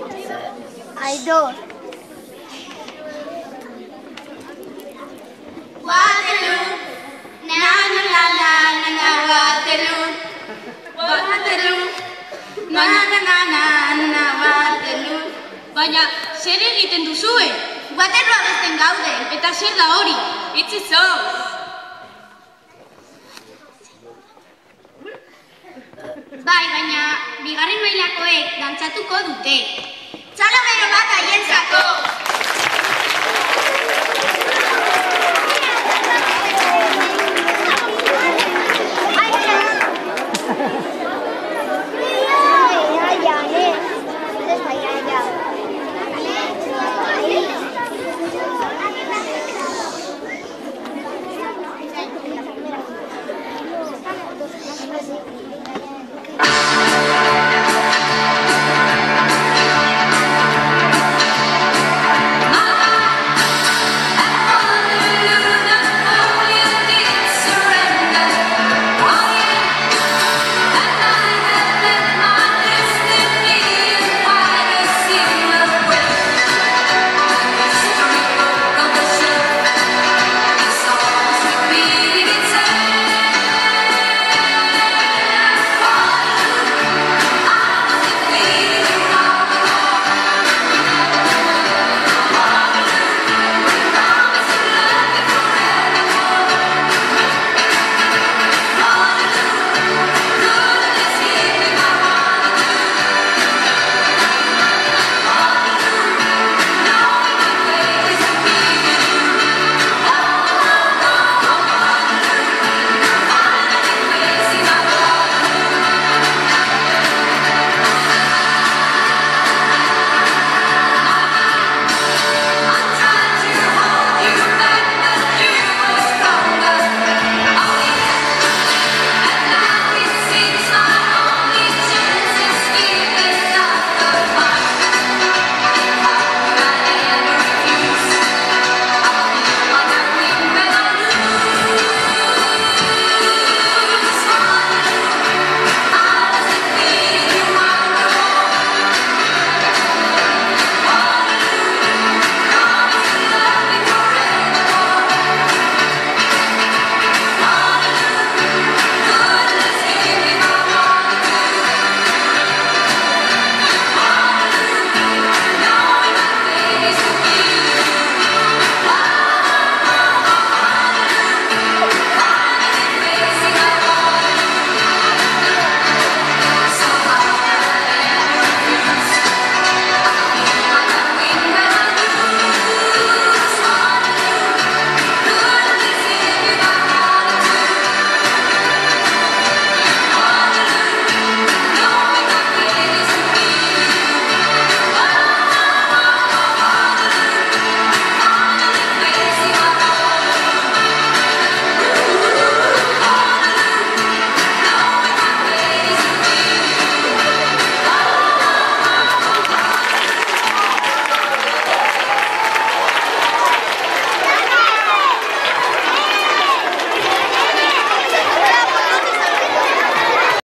Aidor. Waterloo, na na na na na na Waterloo, Waterloo, na na na na na na Waterloo. Baina, zer egiten duzue? Waterloo abesten gaude. Eta zer da hori? Itzi zau! Bai, baina, bigarren mailakoek dantzatuko dute. Txalo gero bat haientzako!